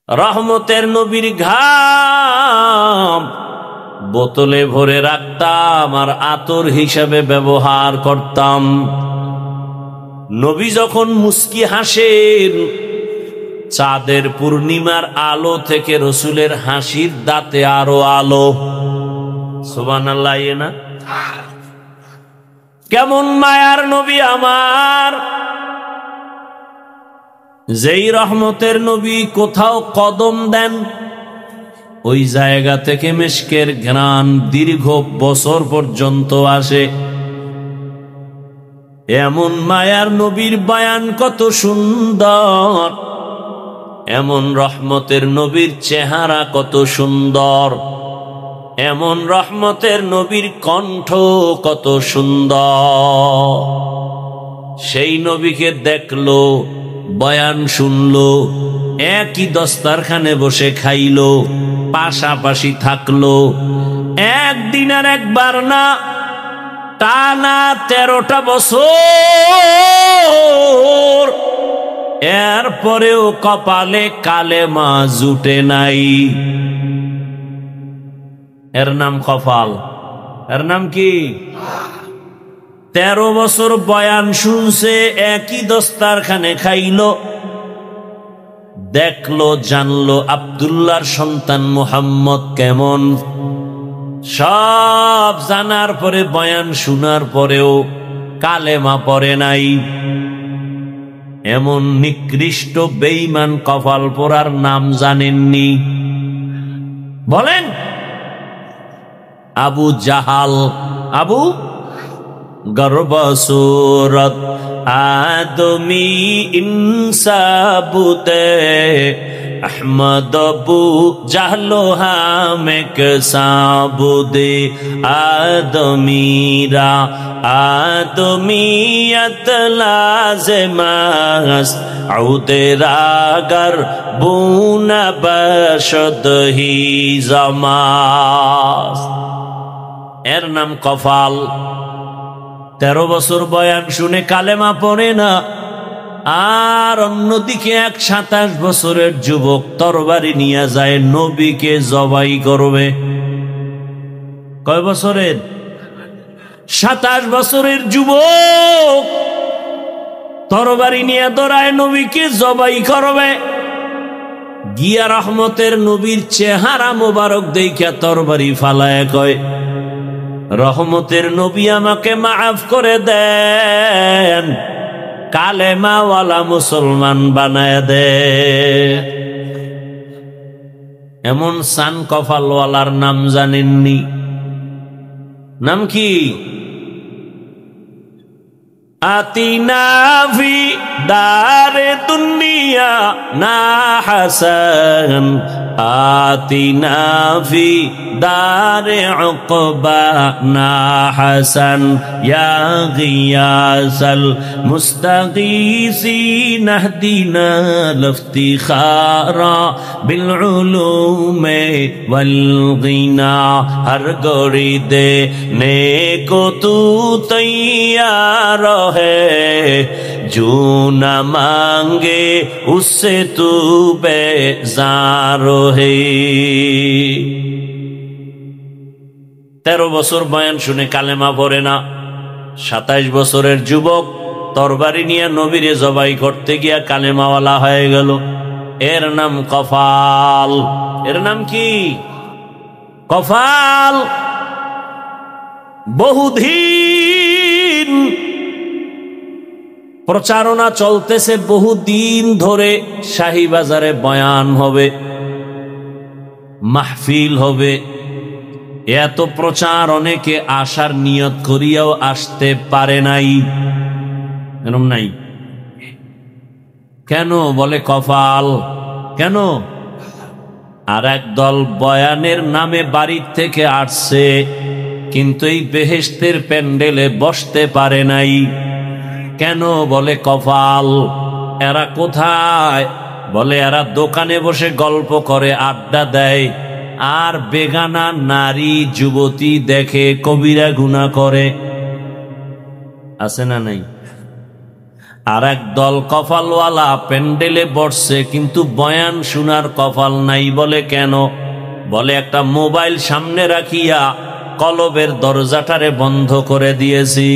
রহমতের নবীর ঘাম বোতলে ভরে রাখতাম আর আতর হিসাবে ব্যবহার করতাম। নবী যখন মুস্কি হাসেন, চাঁদের পূর্ণিমার আলো থেকে রসুলের হাসির দাঁতে আরো আলো। সুবহানাল্লাহ না? কেমন মায়ার নবী আমার! যেই রহমতের নবী কোথাও কদম দেন, ওই জায়গা থেকে মিশকের ঘ্রাণ দীর্ঘ বছর পর্যন্ত আসে। এমন মায়ার নবীর বয়ান কত সুন্দর, এমন রহমতের নবীর চেহারা কত সুন্দর, এমন রহমতের নবীর কণ্ঠ কত সুন্দর। সেই নবীকে দেখলো, বয়ান শুনলো, একই দস্তারখানে বসে খাইলো, পাশাপাশি থাকলো, একদিন আর একবার না, টানা 13টা বছর। এরপরেও কপালে কালেমা জুটে নাই। এর নাম কপাল, এর নাম কি? 13 বছর বয়ান শুনছে, একই দস্তারখানে খাইলো, দেখলো, জানলো আব্দুল্লাহর সন্তান মুহাম্মদ কেমন। সব জানার পরে, বয়ান শোনার পরেও কালেমা পড়ে নাই। এমন নিকৃষ্ট বেঈমান কপাল পোড়ার নাম জানেননি? বলেন। আবু জাহাল, আবু গর্বসুরত আদমি ইনসাবুতে अहमद अबू जाहलो हामेक साबुदे आदमीरा आदमीयत लाज़िमास औतेरागर बूना बशद ही जमास। एर नाम कफाल। 13 বছর বয়ান শুনে কালেমা পড়ে না। আর অন্যদিকে এক 27 বছরের যুবক তরবারি নিয়ে যায়, নবীকে জবাই করবে। কয় বছরের? 27 বছরের যুবক তরবারি নিয়ে দৌড়ায়, নবীকে জবাই করবে। গিয়া রহমতের নবীর চেহারা মোবারক দেখিয়া তরবারি ফালায় কয়, রহমতের নবী আমাকে মাফ করে দেন, কালেমাওয়ালা মুসলমান বানায় দে। এমন সান কপালওয়ালার নাম জানেননি? নাম কি? আতিনা ফি দারে দুনিয়া না হাসান, আতিনা ফি দারে উকবা না হাসান, ইয়া গিয়াসাল মুস্তাগীসিন ইহদিনা লিফতিখারা বিল উলুমে ওয়াল গিনা। হর গড়ি দে নেকো তু তৈয়ার है, जो न मांगे उससे तू बेजार है। 13 বছর বয়ান শুনে কালেমা পড়ে না। 27 বছরের যুবক তরবারি নিয়ে নবীরে জবাই করতে গিয়া কালেমাওয়ালা হয়ে গেল। এর নাম কফাল। এর নাম কি? কফাল। বহুদিন প্রচারণা চলতেছে, বহুদিন ধরে শাহীবাজারে বয়ান হবে, মাহফিল হবে। এত প্রচার, অনেকে আসার নিয়ত করিয়াও আসতে পারে নাই। এরকম নাই কেন? বলে কপাল। কেন? আর একদল বয়ানের নামে বাড়ির থেকে আসছে, কিন্তু এই বেহেশতের প্যান্ডেলে বসতে পারে নাই। কেন? বলে কপাল। এরা কোথায়? বলে এরা দোকানে বসে গল্প করে, আড্ডা দেয়, আর বেগানা নারী যুবতী দেখে কবিরা গুনাহ করে। আছে না নাই? আর এক দল কপালওয়ালা প্যান্ডেলে বসছে, কিন্তু বয়ান শোনার কপাল নাই। বলে কেন? বলে একটা মোবাইল সামনে রাখিয়া কলবের দরজাটারে বন্ধ করে দিয়েছি।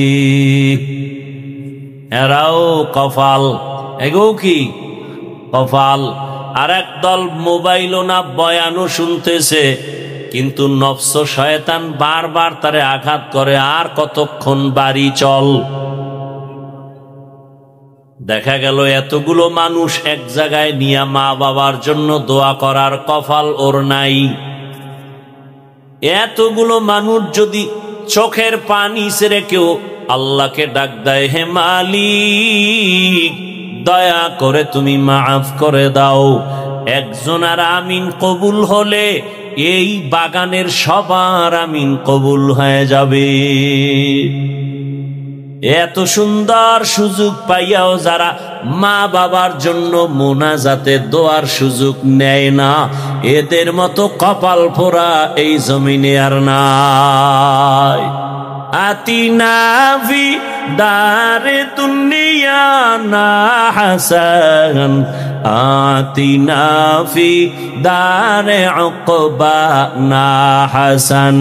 এরাও কপাল, এগো কি কপাল। আর এক দল মোবাইলও না বয়ানও শুনতেছে, কিন্তু নফস শয়তান বারবার তারে আঘাত করে, আর কতক্ষণ বাড়ি চল। দেখা গেল এতগুলো মানুষ এক জায়গায় নিয়ে মা বাবার জন্য দোয়া করার কপাল ওর নাই। এতগুলো মানুষ যদি চোখের পানি ছেড়ে কেউ আল্লাহকে ডাক দেয়, হে মালিক দয়া করে তুমি মাফ করে দাও, একজন আর আমিন কবুল হলে এই বাগানের সবার আমিন কবুল হয়ে যাবে। এত সুন্দর সুযোগ পাইয়াও যারা মা বাবার জন্য মোনাজাতে দোয়ার সুযোগ নেয় না, এদের মতো কপাল পোড়া এই জমিনে আর নাই। আতিনা ফি দারে দুনিয়া না হাসান, আতিনা ফি দারে উকবা না হাসান,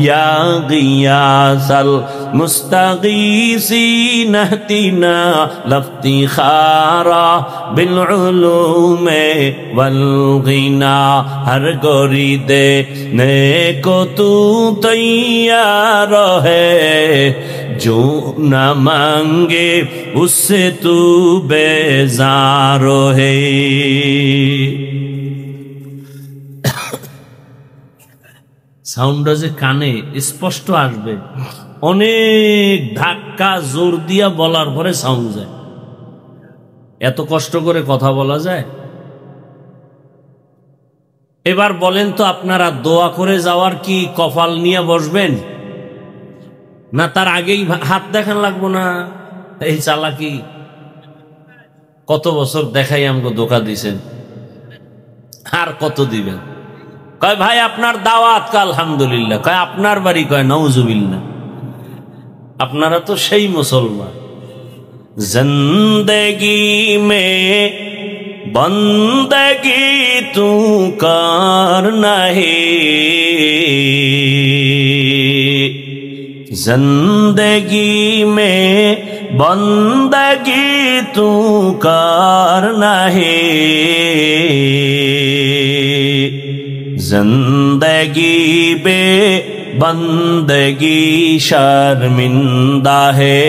ইয়া গিয়াসাল মুস্তাগীসিন ইহদিনা লাফতিখারা বিল উলুমে ওয়াল গিনা। হর গরিদে নেকো তু তৈয়ার है, जो न मांगे उससे तू बेजार है। সাউন্ডটা যে কানে স্পষ্ট আসবে, অনেক ধাক্কা জোর দিয়া বলার পরে সাউন্ড যায়। এত কষ্ট করে কথা বলা যায়? এবার বলেন তো, আপনারা দোয়া করে যাওয়ার কি কপাল নিয়ে বসবেন, না তার আগেই হাত দেখান লাগবো? না এই চালাকি কত বছর দেখাই আমাকে ধোঁকা দিছেন, আর কত দিবেন? কয় ভাই আপনার দাওয়াত, কয় আলহামদুলিল্লাহ। কয় আপনার বাড়ি? কয় নাউজুবিল্লাহ। আপনারা তো সেই মুসলমান। জিন্দেগি মে বন্দগি তু করনা হে, जिंदगी में बंदगी तू करना है, जिंदगी बे बंदगी शर्मिंदा है,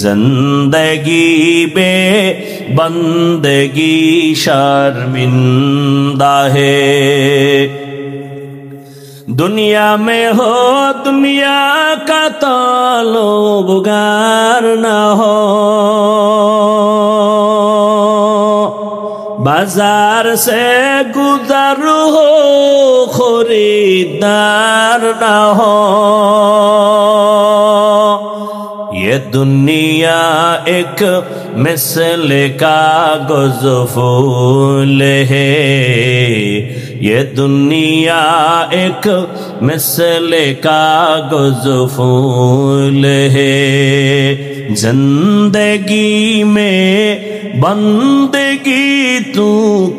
जिंदगी बे बंदगी शर्मिंदा है। दुनिया में हो दुनिया का ताल्लुगार न हो, बाजार से गुजर हो खरीदार न हो। ये दुनिया एक मिसल कागज़ फूल है, ये दुनिया एक मिसल कागज़ फूल है, जिंदगी में बंदगी तू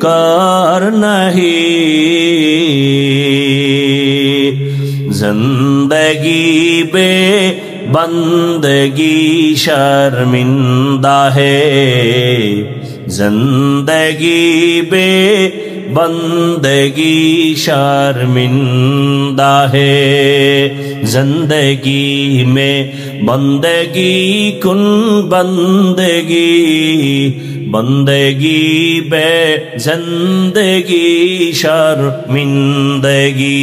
कर नहीं, जिंदगी बे बंदगी शर्मिंदा है, जिंदगी बे बंदगी शर्मिंदा है। जिंदगी में बंदगी कुन बंदगी, बंदगी बे जिंदगी शर्मिंदगी।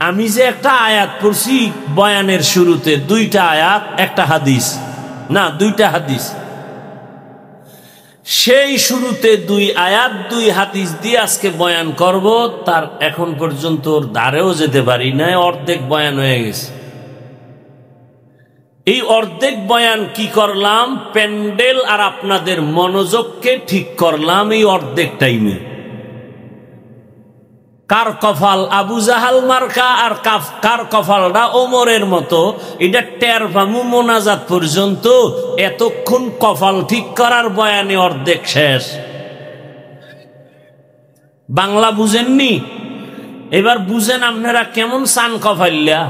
আমি যে একটা আয়াত পড়ছি বয়ানের শুরুতে, দুইটা আয়াত একটা হাদিস, না দুইটা হাদিস, সেই শুরুতে দুই আয়াত দুই হাদিস দিয়ে আজকে বয়ান করব। তার এখন পর্যন্ত ওর ধারেও যেতে পারি না, অর্ধেক বয়ান হয়ে গেছে। এই অর্ধেক বয়ান কি করলাম? প্যান্ডেল আর আপনাদের মনোযোগকে ঠিক করলাম এই অর্ধেক টাইমে। কার কপাল আবু জাহাল মার্কা আর কার কপালটা ওমরের মতো, এটা টের পামু মোনাজাত পর্যন্ত। এতক্ষণ কপাল ঠিক করার বয়ানে অর্ধেক শেষ। বাংলা বুঝেননি? এবার বুঝেন আপনারা কেমন চান কপাইল্লা,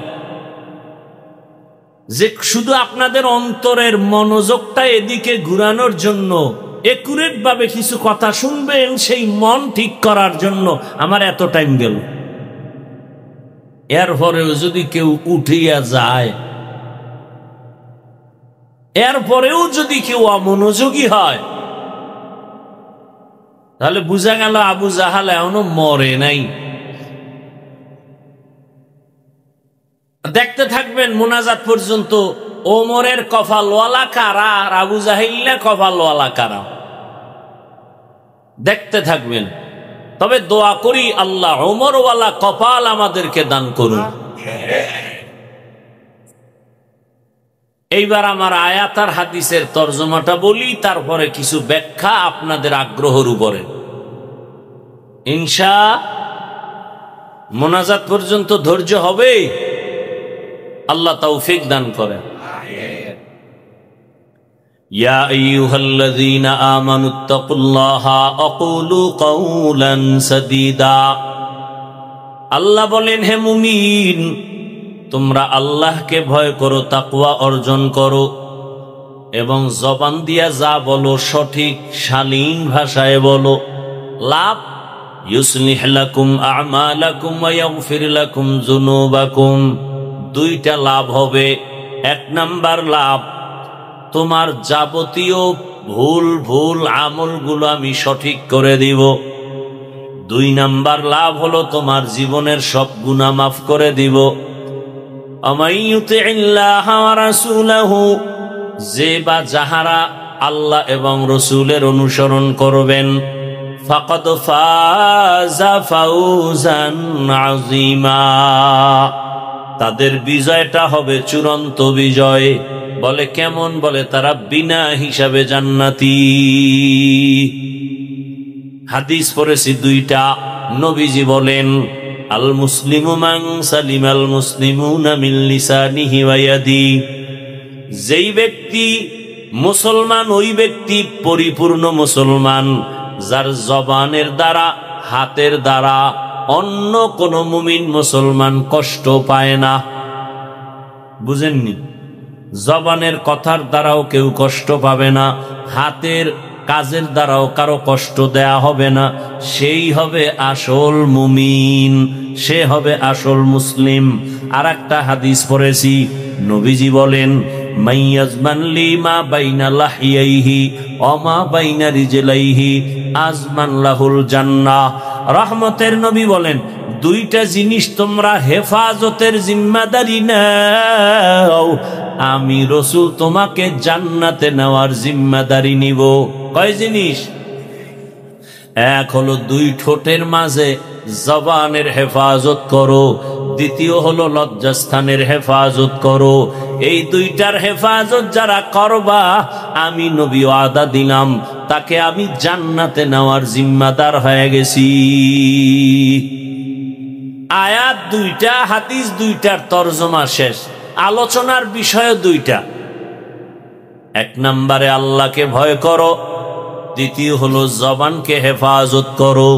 যে শুধু আপনাদের অন্তরের মনোযোগটা এদিকে ঘুরানোর জন্য, একুরেট ভাবে কিছু কথা শুনবেন, সেই মন ঠিক করার জন্য আমার এত টাইম গেল। এরপরেও যদি কেউ উঠিয়া যায়, এরপরেও যদি কেউ অমনোযোগী হয়, তাহলে বুঝা গেল আবু জাহাল এখনো মরে নাই। দেখতে থাকবেন মোনাজাত পর্যন্ত ওমরের কপালওয়ালা কারা আর আবু জাহিল কপালওয়ালা কারা, দেখতে থাকবেন। তবে দোয়া করি আল্লাহ ওমরওয়ালা কপাল আমাদেরকে দান করুন। এইবার আমার আয়াত আর হাদিসের তর্জমাটা বলি, তারপরে কিছু ব্যাখ্যা আপনাদের আগ্রহের উপরে। ইনশা মোনাজাত পর্যন্ত ধৈর্য হবে, আল্লাহ তৌফিক দান করেন। ইয়া আইয়ুহাল্লাযীনা আমানুত্তাকুল্লাহা ওয়াকুলু কাওলান সাদীদা। আল্লাহ বলেন, হে মুমিন, তোমরা আল্লাহকে ভয় করো, তাকওয়া অর্জন করো, এবং জবান দিয়া যা বলো সঠিক শালীন ভাষায় বলো। লাভ, ইউসলিহ লাকুম আমালাকুম ওয়া ইয়াগফির লাকুম যুনুবাকুম। দুইটা লাভ হবে। এক নাম্বার লাভ, তোমার যাবতীয় ভুল আমলগুলো আমি সঠিক করে দিব। দুই নাম্বার লাভ হলো তোমার জীবনের সব গুনাহ মাফ করে দিব। আমাইয়ুতিল্লাহ ওয়া রাসূলাহু, যে বা যাহারা আল্লাহ এবং রসুলের অনুসরণ করবেন, ফাকাদ ফাযা ফাওজান আযীমা, তাদের বিজয়টা হবে চূড়ান্ত বিজয়। বলে কেমন? বলে তারা বিনা হিসাবে জান্নাতি। হাদিস পড়েছি দুইটা। নবীজি বলেন, আল মুসলিমু মান সালিমাল মুসলিমুনা মিন লিসানিহি ওয়া ইয়াদিহি। যেই ব্যক্তি মুসলমান, ওই ব্যক্তি পরিপূর্ণ মুসলমান, যার জবানের দ্বারা, হাতের দ্বারা অন্য কোন মুমিন মুসলমান কষ্ট পায় না। বুঝেননি? জবানের কথার দ্বারাও কেউ কষ্ট পাবে না, হাতের কাজের দ্বারাও কারো কষ্ট দেয়া হবে না। সেই হবে আসল মুমিন, সে হবে আসল মুসলিম। আর একটা হাদিস পড়েছি, নবীজি বলেন, মাইয়াজমান লিমা বাইনা লাহিয়াইহি ওয়া মা বাইনা রিজলাইহি আজমান লাহুল জান্নাহ। রহমতের নবী বলেন, দুইটা জিনিস তোমরা হেফাজতের জিম্মাদারি নাও, আমি রসুল তোমাকে জান্নাতে নেওয়ার জিম্মাদারি নিব। কয় জিনিস? এক হলো দুই ঠোঁটের মাঝে জবানের হেফাজত করো, দ্বিতীয় হলো লজ্জাস্থানের হেফাজত করো। এই দুইটার হেফাজত যারা করবা, আমি নবী ওয়াদা দিলাম, তাকে আমি জান্নাতে নেওয়ার জিম্মাদার হয়ে গেছি। আয়াত দুইটা, হাদিস দুইটার তরজমা শেষ। আলোচনার বিষয় দুইটা। এক নম্বরে আল্লাহকে ভয় করো, দ্বিতীয় হলো জবানকে হেফাজত করো,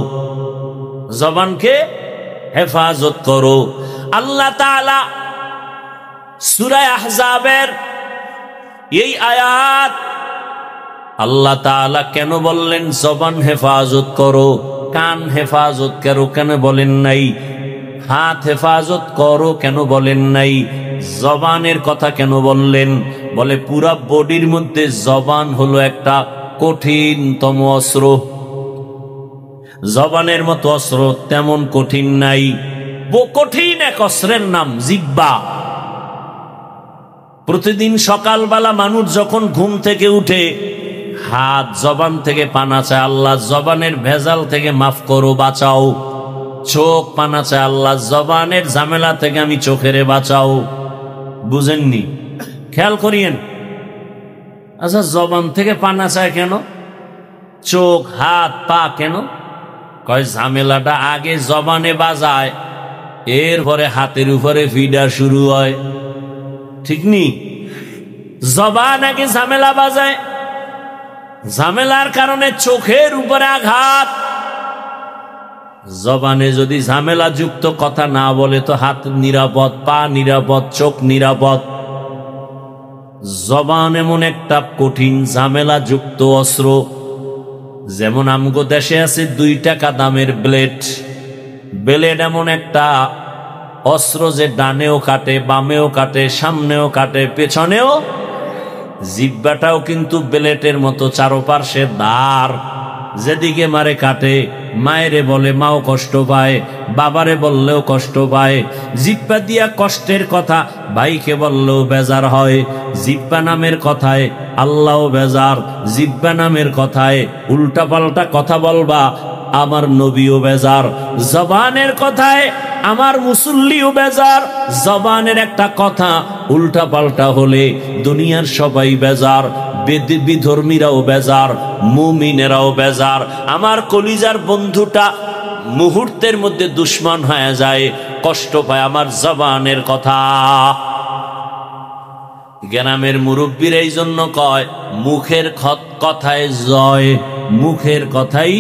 জবানকে হেফাজত করো। আল্লাহ তাআলা সূরা আহজাবের এই আয়াত, আল্লাহ তাআলা কেন বললেন জবান হেফাজত করো, কান হেফাজত করো কেন বলেন নাই, হাত হেফাজত করো কেন বলেন নাই, জবানের কথা কেন বললেন? বলে পুরা বডির মধ্যে জবান হলো একটা কঠিনতম অস্ত্র। জবানের মতো অস্ত্র তেমন কঠিন নাই। কঠিন এক অস্ত্রের নাম জিহ্বা। প্রতিদিন সকালবেলা মানুষ যখন ঘুম থেকে উঠে, হাত জবান থেকে পানা চায়, আল্লাহ জবানের ভেজাল থেকে মাফ করো, বাঁচাও। চোখ পানা চায়, আল্লাহ জবানের ঝামেলা থেকে আমি চোখেরে বাঁচাও। বুঝেননি? খেয়াল করিয়েন। আচ্ছা, জবান থেকে পানা চায় কেন? চোখ, হাত, পা কেন? কয় ঝামেলাটা আগে জবানে বাজায়, এরপরে হাতের উপরে ফিডা শুরু হয়। ঠিক নি? জবান আগে ঝামেলা বাজায়, ঝামেলার কারণে চোখের উপরে আঘাত। জবানে যদি ঝামেলা যুক্ত কথা না বলে তো হাত নিরাপদ, পা নিরাপদ, চোখ নিরাপদ। জবান এমন একটা কঠিন ঝামেলা যুক্ত অস্ত্র। যেমন আমগো দেশে আছে 2 টাকা দামের ব্লেড। ব্লেড এমন একটা অস্ত্র যে ডানেও কাটে, বামেও কাটে, সামনেও কাটে, পেছনেও। জিহ্বাটাও কিন্তু ব্লেডের মতো, চারপাশে ধার, যেদিকে মারে কাটে। মায়েরে বলে মাও কষ্ট পায়, বাবারে বললেও কষ্ট পায়। জিহ্বা দিয়া কষ্টের কথা ভাইকে বললেও বেজার হয়। জিহ্বা নামের কথায় আল্লাহও বেজার। জিহ্বা নামের কথায় উল্টা পাল্টা কথা বলবা, আমার নবীও বেজার। জবানের কথায় আমার মুসল্লিও বেজার। জবানের একটা কথা উল্টা পাল্টা হলে দুনিয়ার সবাই বেজার, বিধর্মীরাও বেজার, মুমিনেরাও বেজার। আমার কলিজার বন্ধুটা মুহূর্তের মধ্যে দুশ্মন হয়ে যায়, কষ্ট পায় আমার জবানের কথা। গ্রামের মুরব্বীর এই জন্য কয় মুখের কথায় জয়, মুখের কথাই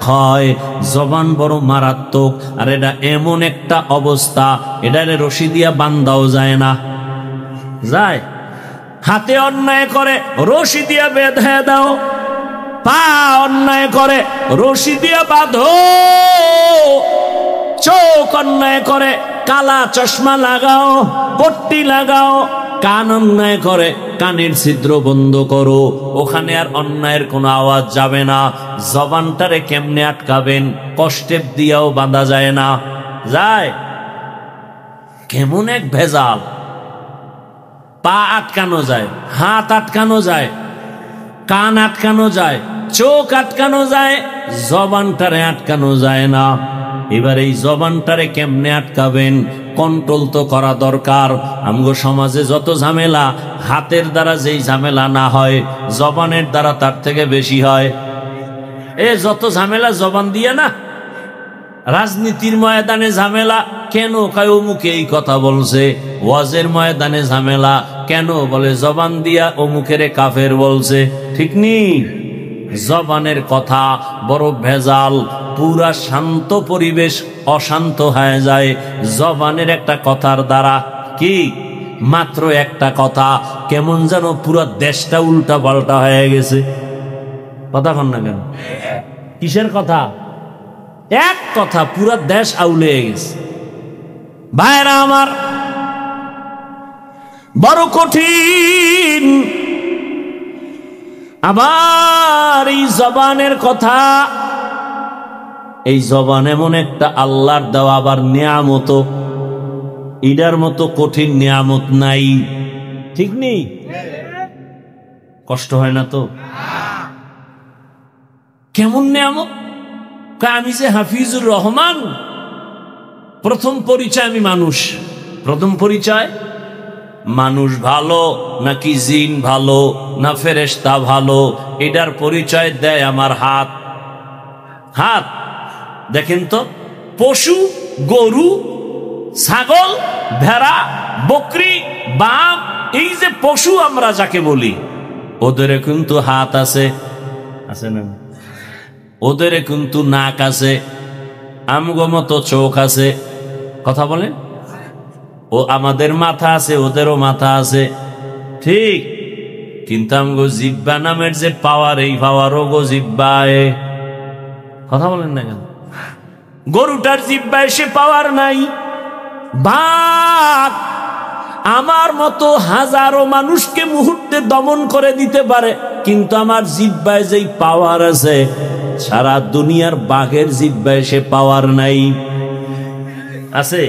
ক্ষয়। জবান বড় মারাত্মক। আর এটা এমন একটা অবস্থা, এটারে রশি দিয়া বান্ধাও যায় না। যায়? হাতে অন্যায় করে রশি দিয়া বেঁধে দাও, পা অন্যায় করে রশি দিয়া বাঁধো, চোখ অন্যায় করে কালা চশমা লাগাও, পট্টি লাগাও, কান অন্যায় করে কানের ছিদ্র বন্ধ করো, ওখানে আর অন্যায়ের কোনো আওয়াজ যাবে না। জবানটারে কেমনে আটকাবেন? কষ্টেপ দিয়াও বাঁধা যায় না। যায়? কেমন এক ভেজাল। পা আটকানো যায়, হাত আটকানো যায়, কান আটকানো যায়, চোখ আটকানো যায়, জবানটারে আটকানো যায় না। এবার এই জবানটারে কেমনে আটকাবেন? কন্ট্রোল তো করা দরকার। আমগো সমাজে যত ঝামেলা, হাতের দ্বারা যেই ঝামেলা না হয়, জবানের দ্বারা তার থেকে বেশি হয়। যত ঝামেলা জবান দিয়ে না। রাজনীতির ময়দানে ঝামেলা কেন? কয় অমুকে এই কথা বলছে। ওয়াজের ময়দানে ঝামেলা কেন? বলে জবান দিয়া অমুকের কাফের বলছে। ঠিক নি? জবানের কথা বড় ভেজাল। পুরা শান্ত পরিবেশ অশান্ত হয়ে যায় জবানের একটা কথার দ্বারা। কি? মাত্র একটা কথা, কেমন যেন পুরো দেশটা উল্টা পাল্টা হয়ে গেছে। কথা কন না কেন? কিসের কথা? এক কথা পুরো দেশ আউলে গেছে। ভাইরা আমার, বড় কঠিন। আবার এই জবানের কথা, এই জবান এমন একটা আল্লাহর দেওয়া আবার নিয়ামত। ইডার মতো কঠিন নিয়ামত নাই। ঠিক নেই? কষ্ট হয় না তো? কেমন নিয়ামত? আমি যে হাফিজুর রহমান, প্রথম পরিচয় আমি মানুষ। প্রথম পরিচয় মানুষ ভালো নাকি জিন ভালো না ফেরেশতা ভালো, এটার পরিচয় দেয় আমার হাত। হাত দেখেন তো, পশু, গরু, ছাগল, ভেড়া, বকরি, বাঘ, এই যে পশু আমরা যাকে বলি, ওদের কিন্তু হাত আছে, আছে না? ওদের কিন্তু নাক আছে, আমগো মতো চোখ আছে। কথা বলেন? ও আমাদের মাথা আছে, ওদেরও মাথা আছে। ঠিক? কিন্তু আমগো জিহ্বা নামের যে পাওয়ার, এই পাওয়ারও গো জিহ্বায়। কথা বলেন না কেন? গরুটার জিহ্বায় সে পাওয়ার নাই। বাঘ আমার মতো হাজারো মানুষকে মুহূর্তে দমন করে দিতে পারে, কিন্তু আমার জিহ্বায় যেই পাওয়ার আছে, সারা দুনিয়ার বাঘের জিহ্বায় সে পাওয়ার নাই। আছে?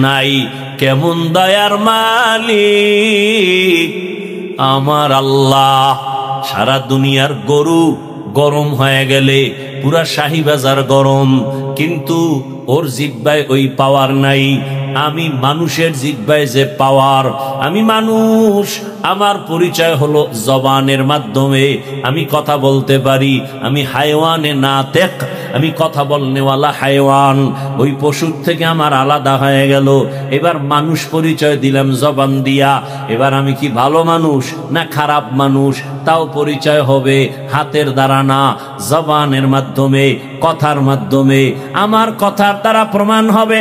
নাই। কেমন দয়ার মালিক আমার আল্লাহ! সারা দুনিয়ার গরু গরম হয়ে গেলে পুরা শাহী বাজার গরম, কিন্তু ওর জিহ্বায় ওই পাওয়ার নাই। আমি মানুষের জিহ্বায় যে পাওয়ার, আমি মানুষ, আমার পরিচয় হলো জবানের মাধ্যমে। আমি কথা বলতে পারি, আমি হায়ওয়ানে নাতেক, আমি কথা বলনেওয়ালা হায়ওয়ান। ওই পশুর থেকে আমার আলাদা হয়ে গেল। এবার মানুষ পরিচয় দিলাম জবান দিয়া। এবার আমি কি ভালো মানুষ না খারাপ মানুষ তাও পরিচয় হবে হাতের দ্বারা না, জবানের মাধ্যমে, কথার মাধ্যমে। আমার কথার দ্বারা প্রমাণ হবে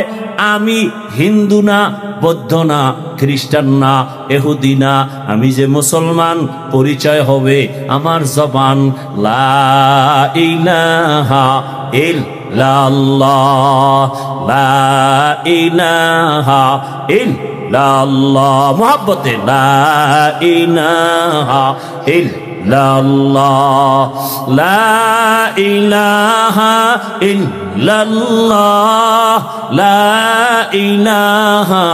আমি হিন্দু না, বৌদ্ধ না, খ্রিস্টান না, ইহুদি না, আমি যে মুসলমান পরিচয় হবে আমার জবান। লা ইলাহা ইল্লাল্লাহ, লা ইলাহা ইল্লাল্লাহ, মুহাব্বতে লা ইলাহা ইল্লাল্লাহ, লা ইলাহা ইল্লাল্লাহ, লা ইলাহা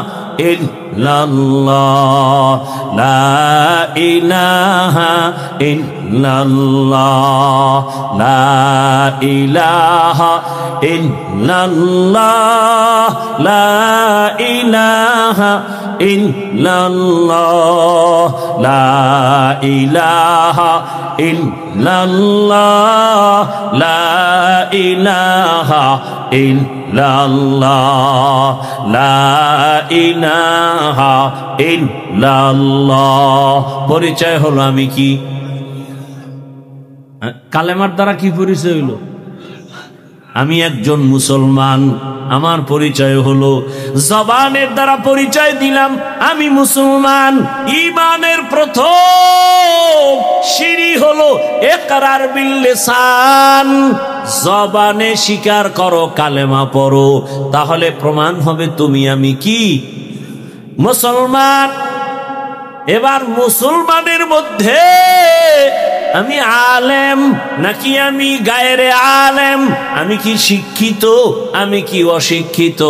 ইল্লাল্লাহ, লা ইলাহা ইল্লাল্লাহ, লা ইলাহা ইল্লাল্লাহ, লা ইলাহা ইল্লাল্লাহ, লা ইলাহা ইল্লাল্লাহ, লা ইলাহা ইল্লাল্লাহ, লা ইলাহা ইল্লাল্লাহ। পরিচয় হলো আমি কি? কালেমার দ্বারা কি পরিচয় হলো? আমি একজন মুসলমান। আমার পরিচয় হলো জবানের দ্বারা পরিচয় দিলাম আমি মুসলমান। ঈমানের প্রথম সিঁড়ি হলো ইকরার বিল লিসান। জবানে স্বীকার করো, কালেমা পড়ো, তাহলে প্রমাণ হবে তুমি আমি কি? মুসলমান। এবার মুসলমানের মধ্যে আমি আলেম নাকি আমি গায়রে আলেম, আমি কি শিক্ষিত আমি কি অশিক্ষিত,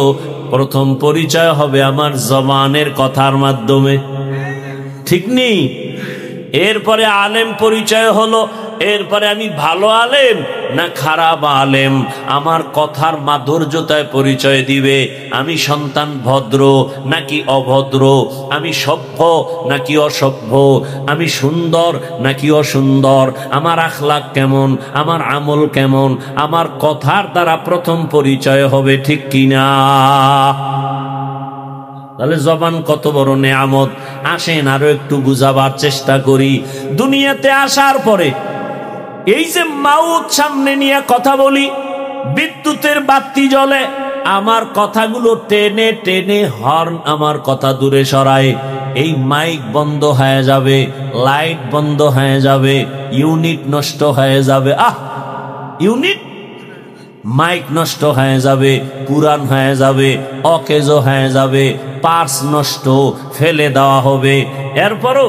প্রথম পরিচয় হবে আমার জবানের কথার মাধ্যমে, ঠিক নেই? এরপরে আলেম পরিচয় হলো, এরপরে আমি ভালো আলেম না খারাপ আলেম, আমার কথার মাধুর্যতায় পরিচয় দিবে আমি সন্তান ভদ্র নাকি অভদ্র, আমি সভ্য নাকি অসভ্য, আমি সুন্দর নাকি অসুন্দর, আমার আখলাক কেমন, আমার আমল কেমন, আমার কথার দ্বারা প্রথম পরিচয় হবে, ঠিক কিনা? তাহলে জবান কত বড় নেয়ামত। আসেন আরো একটু বুঝাবার চেষ্টা করি। দুনিয়াতে আসার পরে এই যে মাউত সামনে নিয়ে কথা বলি, বিদ্যুতের বাতি জ্বলে, আমার কথাগুলো টেনে টেনে হর্ন আমার কথা দূরে সরায়, এই মাইক বন্ধ হয়ে যাবে, লাইট বন্ধ হয়ে যাবে, ইউনিট নষ্ট হয়ে যাবে। ইউনিট মাইক নষ্ট হয়ে যাবে, পুরান হয়ে যাবে, অকেজ হয়ে যাবে, পার্টস নষ্ট, ফেলে দেওয়া হবে। এরপরও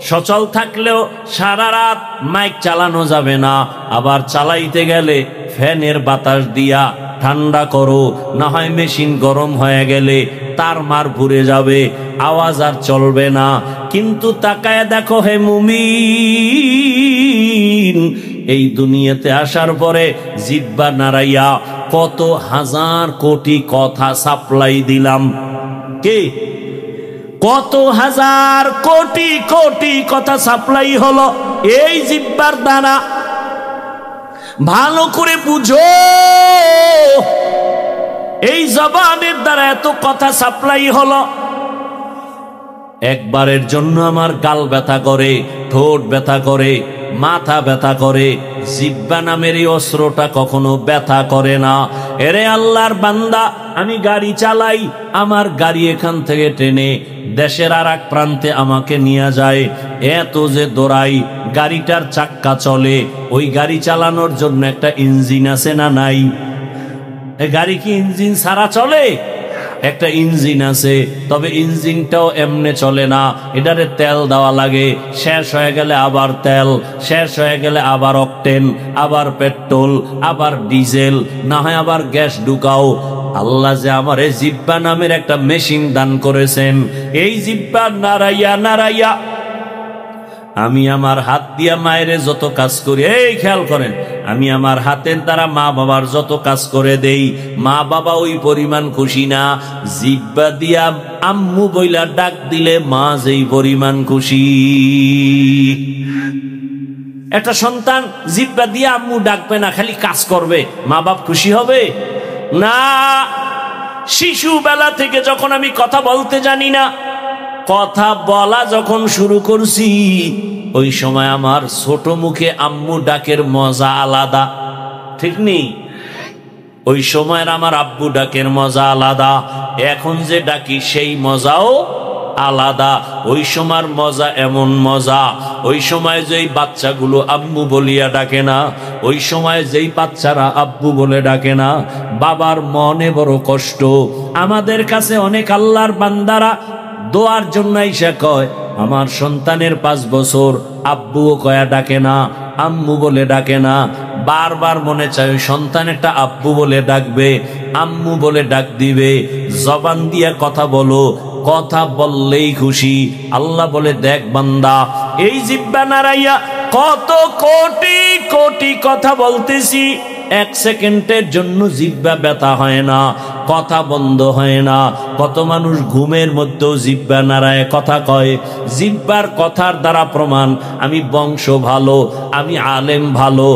সচল থাকলেও সারা রাত মাইক চালানো যাবে না, আবার চালাইতে গেলে ফ্যানের বাতাস দিয়া ঠান্ডা করো, না হয় মেশিন গরম হয়ে গেলে তার মার পুড়ে যাবে, আওয়াজ আর চলবে না। কিন্তু তাকায় দেখো হে মুমিন, এই দুনিয়াতে আসার পরে জিহ্বা নাড়াইয়া কত হাজার কোটি কথা সাপ্লাই দিলাম। কে? কত হাজার কোটি কোটি কথা সাপ্লাই হলো এই জিহ্বার দ্বারা। ভালো করে বুঝো, এই জবানের দ্বারা এত কথা সাপ্লাই হলো। একবারের জন্য আমার গাল ব্যথা করে, ঠোঁট ব্যথা করে, মাথা ব্যথা করে, জিহ্বা নামের এই অস্ত্রটা কখনো ব্যথা করে না। এরে আল্লাহর বান্দা, আমি গাড়ি চালাই, আমার গাড়ি এখান থেকে টেনে দেশের আর এক প্রান্তে আমাকে নিয়ে যায়, এত যে দৌড়াই, গাড়িটার চাক্কা চলে, ওই গাড়ি চালানোর জন্য একটা ইঞ্জিন আছে না নাই? এ গাড়ি কি ইঞ্জিন ছাড়া চলে? একটা ইঞ্জিন আছে, তবে ইঞ্জিনটাও এমনে চলে না, এটারে তেল দেওয়া লাগে, শেষ হয়ে গেলে আবার তেল, শেষ হয়ে গেলে আবার অকটেন, আবার পেট্রোল, আবার ডিজেল, না হয় আবার গ্যাস ঢুকাও। আল্লাহ যে আমার এই জিহ্বা নামের একটা মেশিন দান করেছেন, এই জিহ্বা নাড়াইয়া নাড়াইয়া আমি আমার হাত দিয়া মায়ের যত কাজ করি, এই খেয়াল করেন, আমি আমার হাতের দ্বারা মা বাবার যত কাজ করে দেই, মা বাবা ওই পরিমাণ খুশি না। জিহ্বা দিয়া আম্মু বইলা ডাক দিলে মা যেই পরিমাণ খুশি। একটা সন্তান জিহ্বা দিয়া আম্মু ডাকবে না, খালি কাজ করবে, মা বাপ খুশি হবে না। শিশু বেলা থেকে যখন আমি কথা বলতে জানি না, কথা বলা যখন শুরু করছি, ওই সময় আমার ছোট মুখে আম্মু ডাকের মজা আলাদা, ঠিক নেই? ওই সময়ের আমার আব্বু ডাকের মজা আলাদা, এখন যে ডাকি সেই মজাও আলাদা। ওই সময়ের মজা এমন মজা, ওই সময় যেই বাচ্চাগুলো আম্মু বলিয়া ডাকে না, ওই সময় যেই বাচ্চারা আব্বু বলে ডাকে না, বাবার মনে বড় কষ্ট। আমাদের কাছে অনেক আল্লাহর বান্দারা দোয়ার জন্য আইসা কয়, আমার সন্তানের 5 বছর, আব্বুও কয়া ডাকে না, আম্মু বলে ডাকে না। বারবার মনে চায় ওই সন্তান একটা আব্বু বলে ডাকবে, আম্মু বলে ডাক দিবে। জবান দিয়া কথা বলো, কথা বললেই খুশি। আল্লাহ বলে, দেখ বান্দা, এই জিহ্বা নাড়াইয়া কত কোটি কোটি কথা বলতেছি, 1 সেকেন্ডের জন্য জিহ্বা ব্যথা হয় না, কথা বন্ধ হয় না। কত মানুষ ঘুমের মধ্যেও জিহ্বা নাড়ায় কথা কয়। জিহ্বার কথার দ্বারা প্রমাণ আমি বংশ ভালো, আমি আলেম ভালো।